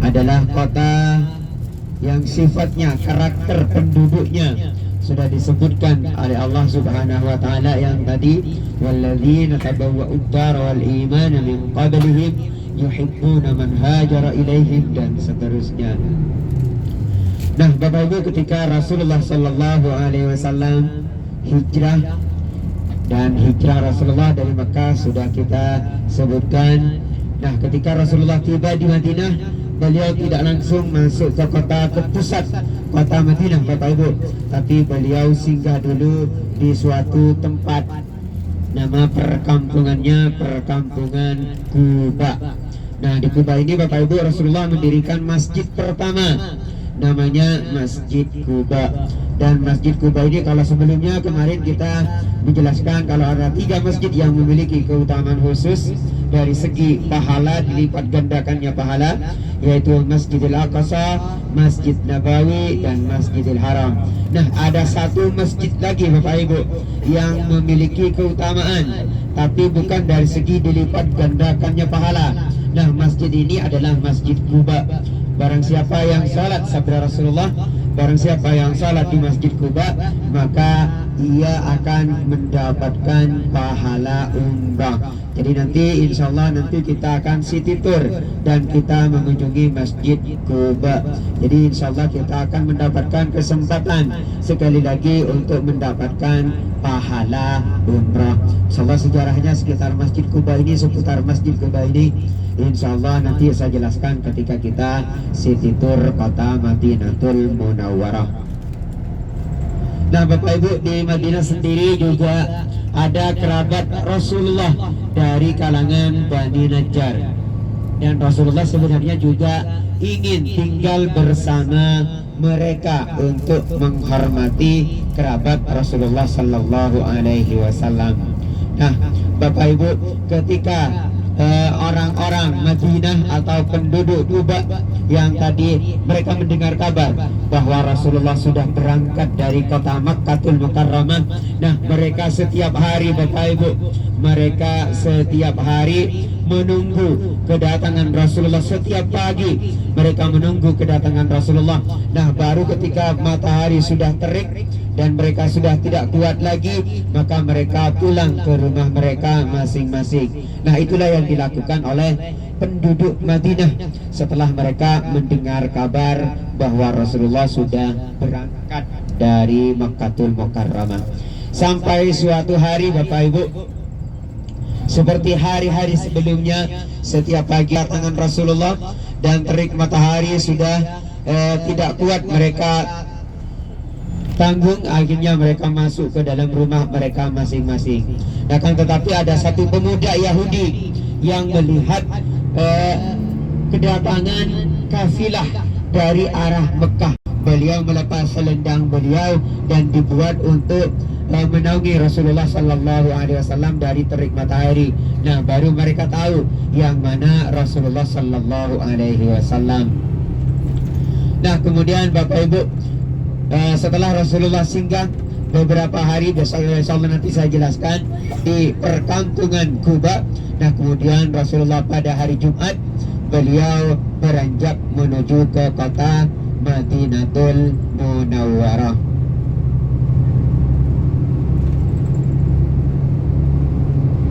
adalah kota yang sifatnya, karakter penduduknya sudah disebutkan oleh Allah Subhanahu wa taala yang tadi, walladzina tabawwa'ud dar wal iman min qablihim yuhibbuna man hajara ilaihim, dan seterusnya. Nah, Bapak Ibu, ketika Rasulullah sallallahu alaihi wasallam hijrah, dan hijrah Rasulullah dari Mekah sudah kita sebutkan. Nah, ketika Rasulullah tiba di Madinah, beliau tidak langsung masuk ke pusat kota Madinah, Bapak Ibu, tapi beliau singgah dulu di suatu tempat, nama perkampungannya perkampungan Quba. Nah, di Quba ini Bapak Ibu, Rasulullah mendirikan masjid pertama, namanya Masjid Quba. Dan Masjid Quba ini, kalau sebelumnya kemarin kita menjelaskan kalau ada 3 masjid yang memiliki keutamaan khusus dari segi pahala, dilipat gandakannya pahala, yaitu Masjidil Aqsa, Masjid Nabawi, dan Masjidil Haram. Nah, ada satu masjid lagi Bapak Ibu yang memiliki keutamaan, tapi bukan dari segi dilipat gandakannya pahala. Nah, masjid ini adalah Masjid Quba. Barang siapa yang salat, sabda Rasulullah, barang siapa yang salat di Masjid Quba, maka ia akan mendapatkan pahala umrah. Jadi nanti insya Allah nanti kita akan city tour dan kita mengunjungi Masjid Quba. Jadi insya Allah kita akan mendapatkan kesempatan sekali lagi untuk mendapatkan pahala umrah. Insya Allah sejarahnya sekitar Masjid Quba ini, seputar Masjid Quba ini, insya Allah nanti saya jelaskan ketika kita city tour kota Madinatul Munawwarah. Nah, Bapak Ibu, di Madinah sendiri juga ada kerabat Rasulullah dari kalangan Bani Najjar, dan Rasulullah sebenarnya juga ingin tinggal bersama mereka untuk menghormati kerabat Rasulullah Sallallahu Alaihi Wasallam. Nah, Bapak Ibu, ketika orang-orang Madinah atau penduduk Quba yang tadi mereka mendengar kabar bahwa Rasulullah sudah berangkat dari kota Makkatul Mukarramah. Nah, mereka setiap hari Bapak Ibu, mereka setiap hari menunggu kedatangan Rasulullah. Setiap pagi mereka menunggu kedatangan Rasulullah. Nah, baru ketika matahari sudah terik dan mereka sudah tidak kuat lagi, maka mereka pulang ke rumah mereka masing-masing. Nah, itulah yang dilakukan oleh penduduk Madinah setelah mereka mendengar kabar bahwa Rasulullah sudah berangkat dari Makkatul Mukarramah. Sampai suatu hari Bapak Ibu, seperti hari-hari sebelumnya, setiap pagi tangan Rasulullah dan terik matahari sudah tidak kuat mereka tanggung, akhirnya mereka masuk ke dalam rumah mereka masing-masing. Akan tetapi ada satu pemuda Yahudi yang melihat kedatangan kafilah dari arah Mekah. Beliau melepas selendang beliau dan dibuat untuk menaungi Rasulullah Sallallahu Alaihi Wasallam dari terik matahari. Nah, baru mereka tahu yang mana Rasulullah Sallallahu Alaihi Wasallam. Nah, kemudian Bapak Ibu, setelah Rasulullah singgah beberapa hari, besok insyaallah nanti saya jelaskan, di perkampungan Quba. Nah, kemudian Rasulullah pada hari Jumat beliau beranjak menuju ke kota Madinatul Munawwarah.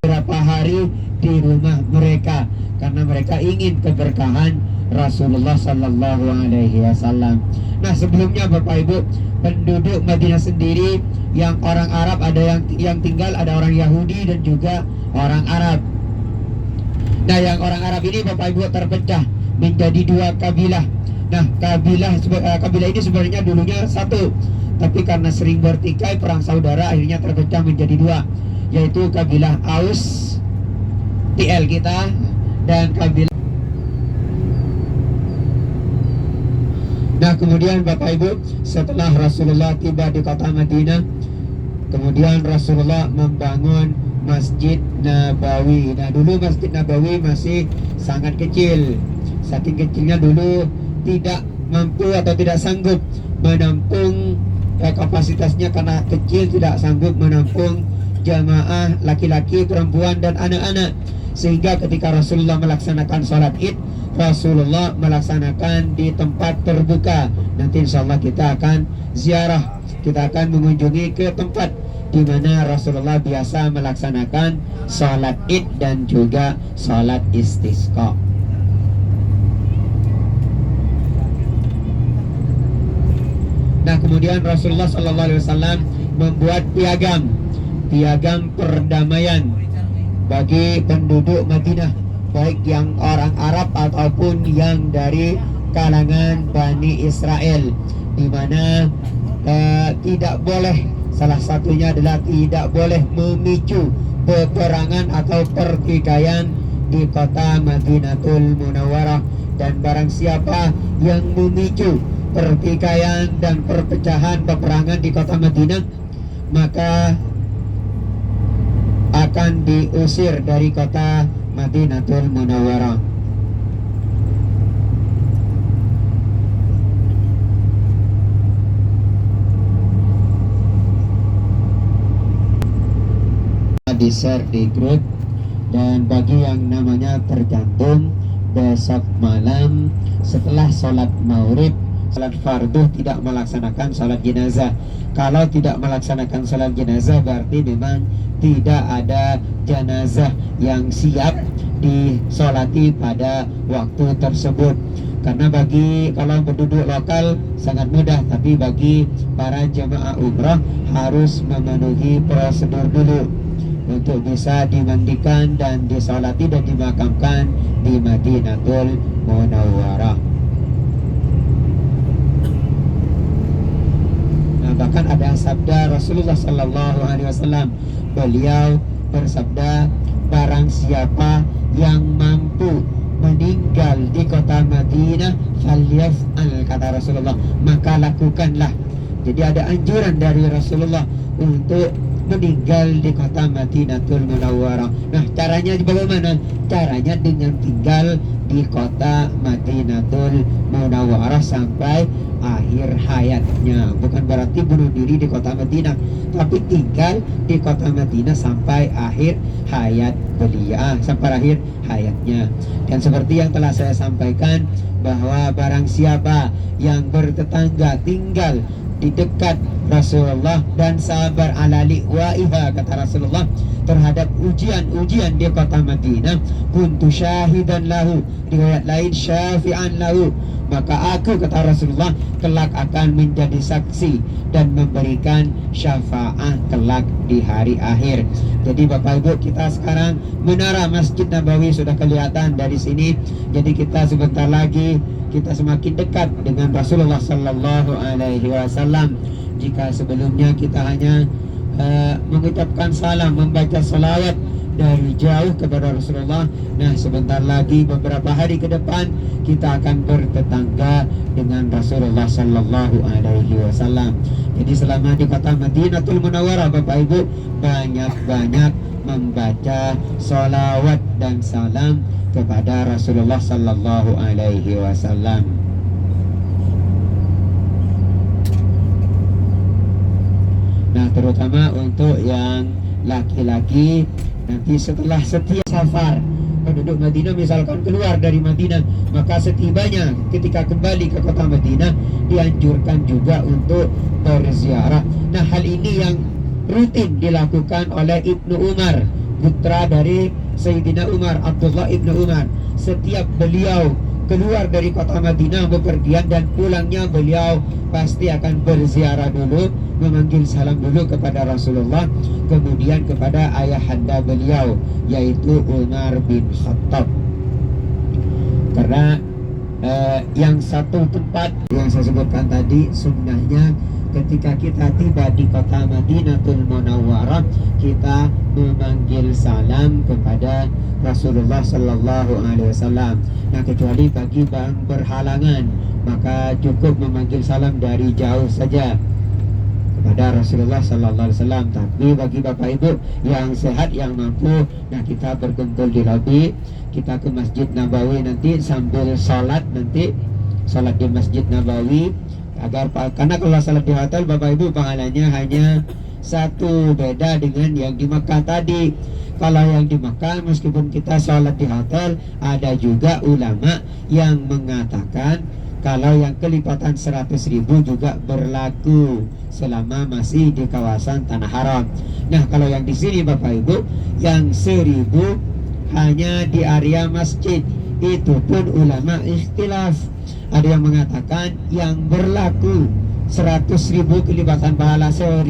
Beberapa hari di rumah mereka karena mereka ingin keberkahan Rasulullah Sallallahu Alaihi Wasallam. Nah, sebelumnya Bapak Ibu, penduduk Madinah sendiri yang orang Arab ada yang tinggal, ada orang Yahudi dan juga orang Arab. Nah, yang orang Arab ini Bapak Ibu terpecah menjadi 2 kabilah. Nah, kabilah ini sebenarnya dulunya satu, tapi karena sering bertikai perang saudara akhirnya terpecah menjadi 2, yaitu kabilah Aus TL kita dan kabilah. Nah, kemudian Bapak Ibu, setelah Rasulullah tiba di kota Madinah, kemudian Rasulullah membangun Masjid Nabawi. Nah, dulu Masjid Nabawi masih sangat kecil. Saking kecilnya dulu tidak mampu atau tidak sanggup menampung kapasitasnya, karena kecil tidak sanggup menampung jamaah laki-laki, perempuan dan anak-anak. sehingga ketika Rasulullah melaksanakan sholat id, Rasulullah melaksanakan di tempat terbuka. Nanti insya Allah kita akan ziarah, kita akan mengunjungi ke tempat di mana Rasulullah biasa melaksanakan sholat id dan juga sholat istisqa. Nah, kemudian Rasulullah SAW membuat piagam perdamaian bagi penduduk Madinah, baik yang orang Arab ataupun yang dari kalangan Bani Israel, di mana tidak boleh, salah satunya adalah tidak boleh memicu peperangan atau pertikaian di kota Madinatul Munawwarah, dan barang siapa yang memicu pertikaian dan perpecahan peperangan di kota Madinah, maka akan diusir dari kota Madinatul Munawwarah. Di share di grup, dan bagi yang namanya tergantung besok malam setelah sholat maghrib, sholat fardu tidak melaksanakan sholat jenazah. Kalau tidak melaksanakan sholat jenazah berarti memang tidak ada jenazah yang siap disolati pada waktu tersebut. Karena bagi kalau penduduk lokal sangat mudah, tapi bagi para jemaah umrah harus memenuhi prosedur dulu untuk bisa dimandikan dan disolati dan dimakamkan di Madinatul Munawwarah. Nah, bahkan ada sabda Rasulullah SAW, beliau bersabda, barang siapa yang mampu meninggal di kota Madinah, falyaf'al, kata Rasulullah, maka lakukanlah. Jadi ada anjuran dari Rasulullah untuk meninggal di kota Madinatul Munawwarah. Nah, caranya bagaimana? Caranya dengan tinggal di kota Madinatul Munawwarah sampai akhir hayatnya. Bukan berarti bunuh diri di kota Madinah, tapi tinggal di kota Madinah sampai akhir hayat beliau, sampai akhir hayatnya. Dan seperti yang telah saya sampaikan, bahwa barang siapa yang bertetangga tinggal di dekat Rasulullah dan sabar ala liwaiha, kata Rasulullah, terhadap ujian-ujian di kota Madinah, kuntu syahidan lahu, di riwayat lain syafi'an lahu, maka aku, kata Rasulullah, kelak akan menjadi saksi dan memberikan syafaat kelak di hari akhir. Jadi Bapak Ibu, kita sekarang menara Masjid Nabawi sudah kelihatan dari sini. Jadi kita sebentar lagi kita semakin dekat dengan Rasulullah Sallallahu Alaihi Wasallam. Jika sebelumnya kita hanya mengucapkan salam, membaca salawat dari jauh kepada Rasulullah, nah sebentar lagi, beberapa hari ke depan, kita akan bertetangga dengan Rasulullah Sallallahu Alaihi Wasallam. Jadi selama di kota Madinatul Munawwarah, Bapak Ibu, banyak-banyak membaca salawat dan salam kepada Rasulullah Sallallahu Alaihi Wasallam. Nah, terutama untuk yang laki-laki, nanti setelah setiap safar penduduk Madinah misalkan keluar dari Madinah, maka setibanya ketika kembali ke kota Madinah dianjurkan juga untuk berziarah. Nah, hal ini yang rutin dilakukan oleh Ibnu Umar, putra dari Sayyidina Umar, Abdullah Ibnu Umar. Setiap beliau keluar dari kota Madinah bepergian dan pulangnya, beliau pasti akan berziarah dulu, memanggil salam dulu kepada Rasulullah, kemudian kepada ayahanda beliau yaitu Umar bin Khattab. Karena yang satu tempat yang saya sebutkan tadi, sunnahnya ketika kita tiba di kota Madinatul Munawwarah, kita memanggil salam kepada Rasulullah Sallallahu Alaihi Wasallam. Nah, kecuali bagi yang berhalangan, maka cukup memanggil salam dari jauh saja kepada Rasulullah Sallallahu Alaihi Wasallam. Tapi bagi Bapak Ibu yang sehat, yang mampu, nah kita berkumpul di lobi, kita ke Masjid Nabawi nanti sambil sholat, nanti sholat di Masjid Nabawi, agar karena kalau sholat di hotel Bapak Ibu pahalanya hanya satu, beda dengan yang di Mekah tadi. Kalau yang di Mekah meskipun kita sholat di hotel, ada juga ulama yang mengatakan kalau yang kelipatan 100.000 juga berlaku selama masih di kawasan tanah haram. Nah, kalau yang di sini Bapak Ibu, yang 1.000 hanya di area masjid. Itu pun ulama ikhtilaf. Ada yang mengatakan yang berlaku 100.000 kelipatan pahala 1.000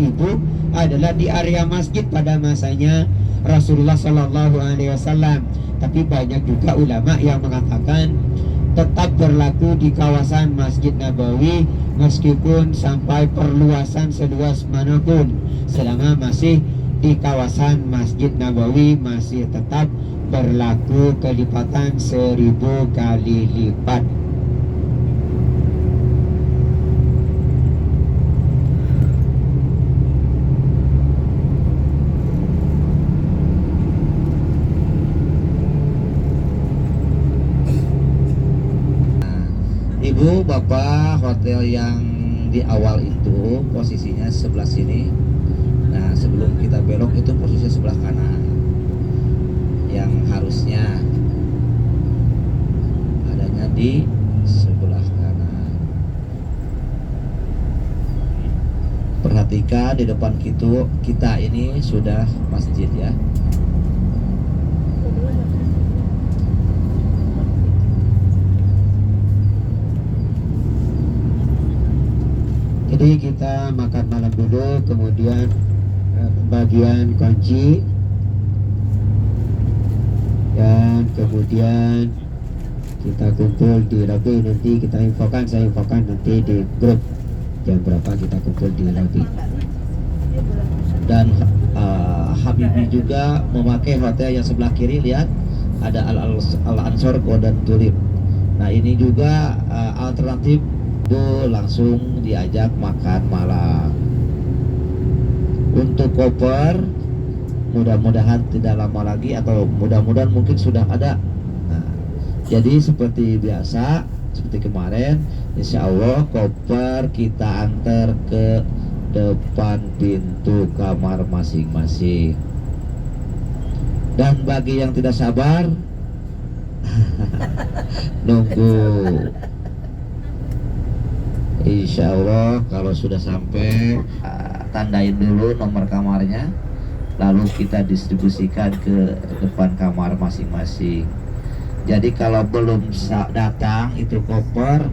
adalah di area masjid pada masanya Rasulullah Shallallahu Alaihi Wasallam. Tapi banyak juga ulama yang mengatakan tetap berlaku di kawasan Masjid Nabawi meskipun sampai perluasan seluas manapun, selama masih di kawasan Masjid Nabawi masih tetap berlaku kelipatan 1.000 kali lipat. Ibu, Bapak, hotel yang di awal itu posisinya sebelah sini. Nah, sebelum kita belok itu posisinya sebelah kanan. Yang harusnya adanya di sebelah kanan. Perhatikan di depan kita ini sudah masjid ya. Jadi kita makan malam dulu, kemudian pembagian kunci, dan kemudian kita kumpul di lobby. Nanti kita infokan, saya infokan nanti di grup jam berapa kita kumpul di lobby. Dan Habibie juga memakai hotel yang sebelah kiri, lihat ada Al-Ansor Golden Tulip. Nah, ini juga alternatif langsung diajak makan malam. Untuk koper mudah-mudahan tidak lama lagi, atau mudah-mudahan mungkin sudah ada. Nah, jadi seperti biasa, seperti kemarin, insya Allah koper kita antar ke depan pintu kamar masing-masing. Dan bagi yang tidak sabar nunggu, insya Allah kalau sudah sampai tandain dulu nomor kamarnya, lalu kita distribusikan ke depan kamar masing-masing. Jadi kalau belum datang itu koper,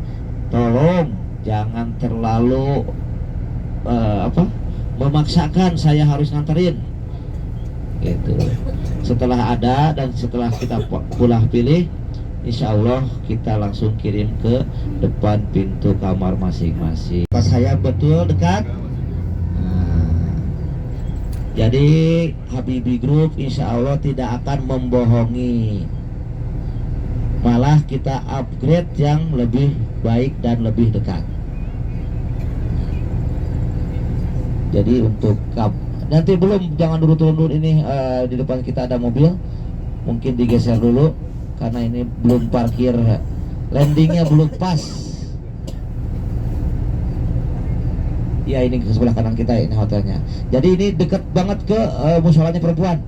tolong jangan terlalu memaksakan saya harus nganterin gitu. Setelah ada dan setelah kita pilih, insya Allah kita langsung kirim ke depan pintu kamar masing-masing. Pas saya betul dekat. Nah, jadi Habibie Group insya Allah tidak akan membohongi, malah kita upgrade yang lebih baik dan lebih dekat. Jadi untuk nanti belum, jangan dulu turun ini, di depan kita ada mobil, mungkin digeser dulu karena ini belum parkir, landingnya belum pas. Ya, ini ke sebelah kanan kita ini hotelnya. Jadi ini dekat banget ke musholanya perempuan.